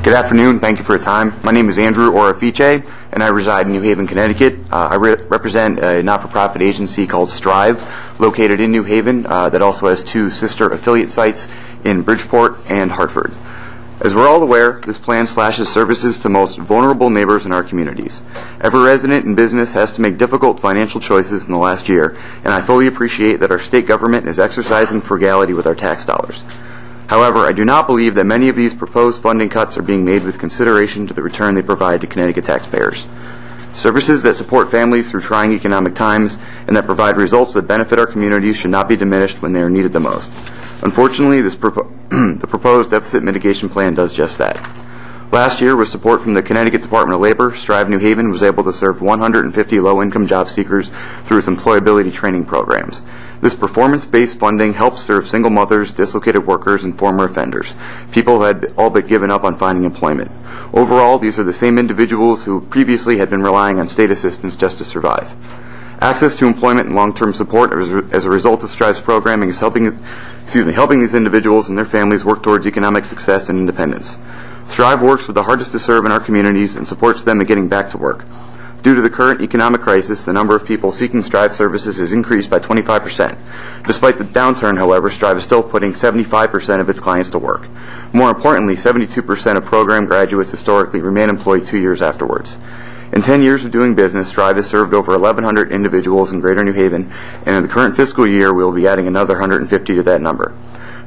Good afternoon. Thank you for your time. My name is Andrew Orefice, and I reside in New Haven, Connecticut. I represent a not-for-profit agency called Strive, located in New Haven, that also has two sister affiliate sites in Bridgeport and Hartford. As we're all aware, this plan slashes services to most vulnerable neighbors in our communities. Every resident and business has to make difficult financial choices in the last year, and I fully appreciate that our state government is exercising frugality with our tax dollars. However, I do not believe that many of these proposed funding cuts are being made with consideration to the return they provide to Connecticut taxpayers. Services that support families through trying economic times and that provide results that benefit our communities should not be diminished when they are needed the most. Unfortunately, the proposed deficit mitigation plan does just that. Last year, with support from the Connecticut Department of Labor, Strive New Haven was able to serve 150 low-income job seekers through its employability training programs. This performance-based funding helps serve single mothers, dislocated workers, and former offenders, people who had all but given up on finding employment. Overall, these are the same individuals who previously had been relying on state assistance just to survive. Access to employment and long-term support as a result of Strive's programming is helping these individuals and their families work towards economic success and independence. Strive works with the hardest to serve in our communities and supports them in getting back to work. Due to the current economic crisis, the number of people seeking Strive services has increased by 25%. Despite the downturn, however, Strive is still putting 75% of its clients to work. More importantly, 72% of program graduates historically remain employed 2 years afterwards. In 10 years of doing business, Strive has served over 1,100 individuals in Greater New Haven, and in the current fiscal year, we will be adding another 150 to that number.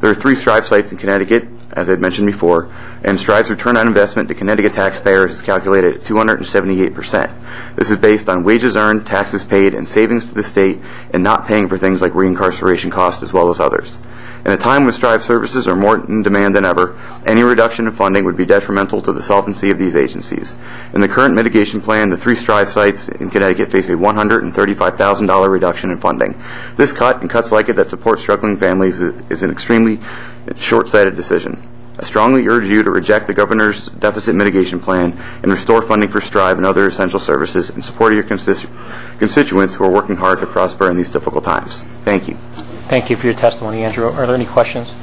There are 3 Strive sites in Connecticut, as I had mentioned before, and Strive's return on investment to Connecticut taxpayers is calculated at 278%. This is based on wages earned, taxes paid, and savings to the state, and not paying for things like reincarceration costs as well as others. In a time when Strive services are more in demand than ever, any reduction in funding would be detrimental to the solvency of these agencies. In the current mitigation plan, the 3 Strive sites in Connecticut face a $135,000 reduction in funding. This cut, and cuts like it that support struggling families, is an extremely short-sighted decision. I strongly urge you to reject the Governor's deficit mitigation plan and restore funding for Strive and other essential services in support of your constituents who are working hard to prosper in these difficult times. Thank you. Thank you for your testimony, Andrew. Are there any questions?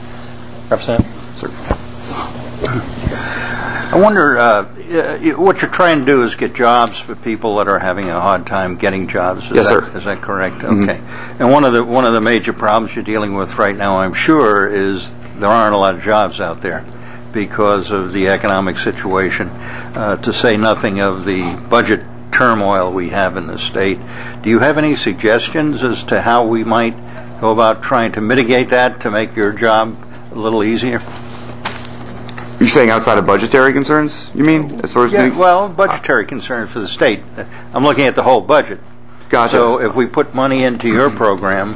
Representative? Sir. I wonder, what you're trying to do is get jobs for people that are having a hard time getting jobs. Yes, sir. Is that correct? Mm-hmm. Okay. And one of the major problems you're dealing with right now, I'm sure, is there aren't a lot of jobs out there because of the economic situation, to say nothing of the budget turmoil we have in the state. Do you have any suggestions as to how we might go about trying to mitigate that to make your job a little easier? You're saying outside of budgetary concerns, you mean? As far as budgetary concerns for the state. I'm looking at the whole budget. Gotcha. So if we put money into your program,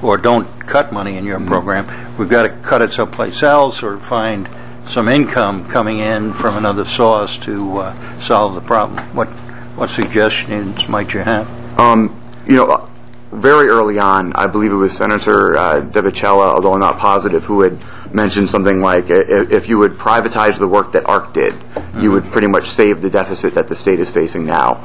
or don't cut money in your program, we've got to cut it someplace else or find some income coming in from another source to solve the problem. What suggestions might you have? Very early on, I believe it was Senator DeBicella, although I'm not positive, who had mentioned something like if you would privatize the work that ARC did, you would pretty much save the deficit that the state is facing now.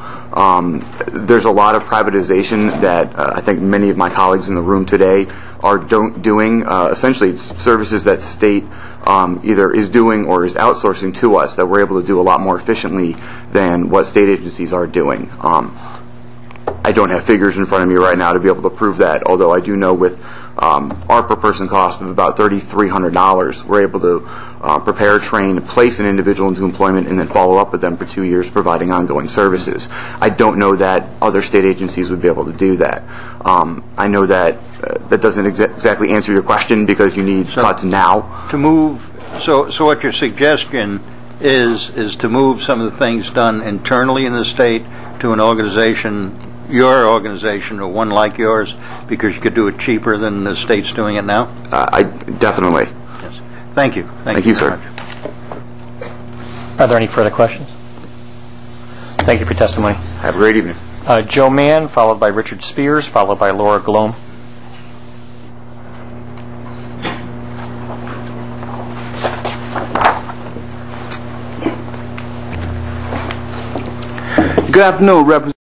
There's a lot of privatization that I think many of my colleagues in the room today are doing. Essentially, it's services that state either is doing or is outsourcing to us that we're able to do a lot more efficiently than what state agencies are doing. I don't have figures in front of me right now to be able to prove that, although I do know with our per person cost of about $3,300, we're able to prepare, train, place an individual into employment and then follow up with them for 2 years providing ongoing services. I don't know that other state agencies would be able to do that. I know that that doesn't exactly answer your question because you need cuts now. To move, so what your suggestion is to move some of the things done internally in the state to an organization, your organization, or one like yours, because you could do it cheaper than the state's doing it now? I definitely. Yes. Thank you. Thank you, sir. Much. Are there any further questions? Thank you for your testimony. Have a great evening. Joe Mann, followed by Richard Spears, followed by Laura Glome. Good afternoon, Representative.